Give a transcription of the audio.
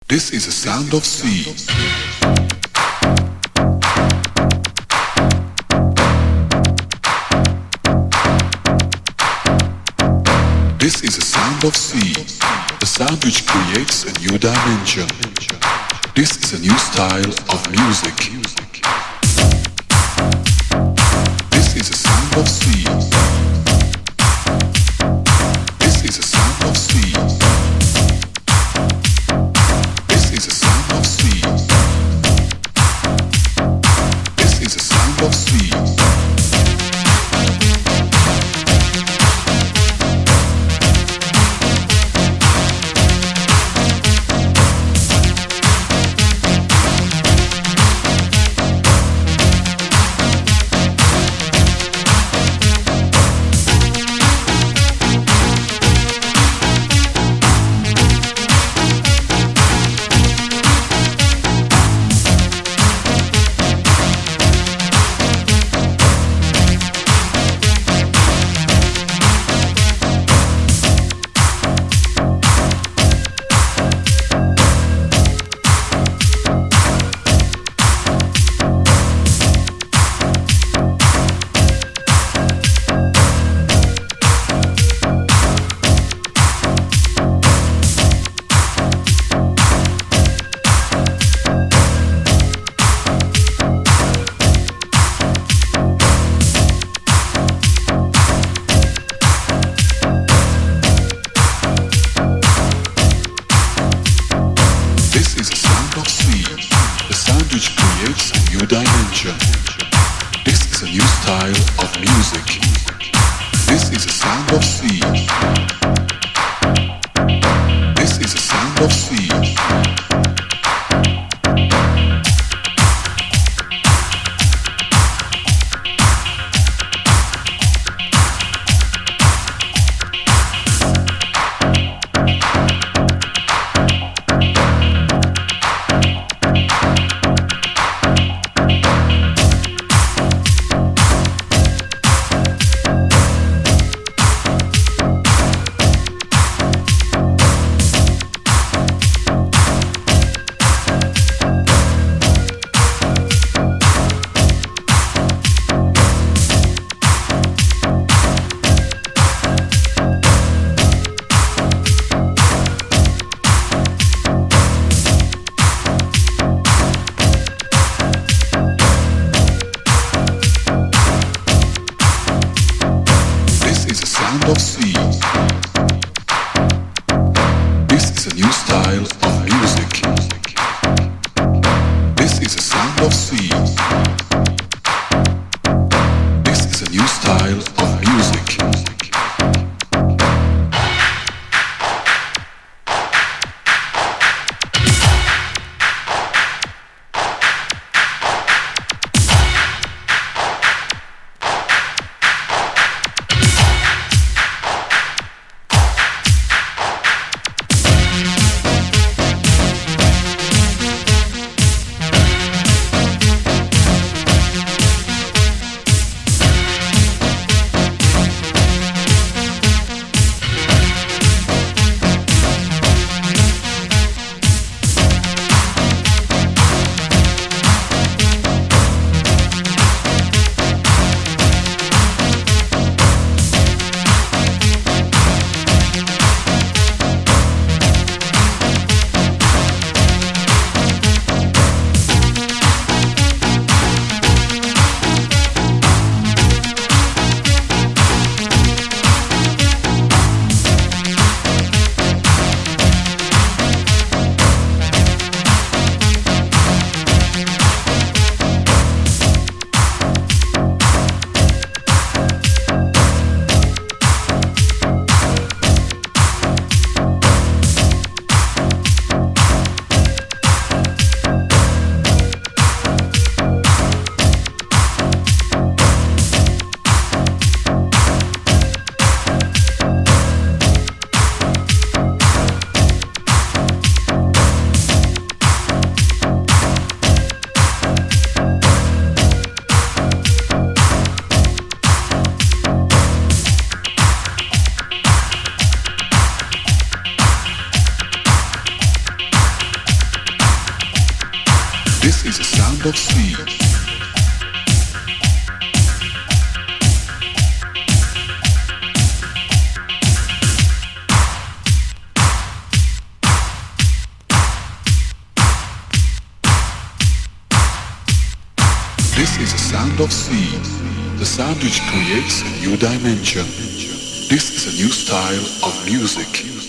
This is the sound of C. This is the sound of C, a sound which creates a new dimension. This is a new style of music. This is the sound of C. This is the sound of C. This is the sound of C. This is the sound of C. is a sound of sea. This is a sound of sea, the sound which creates a new dimension. This is a new style of music.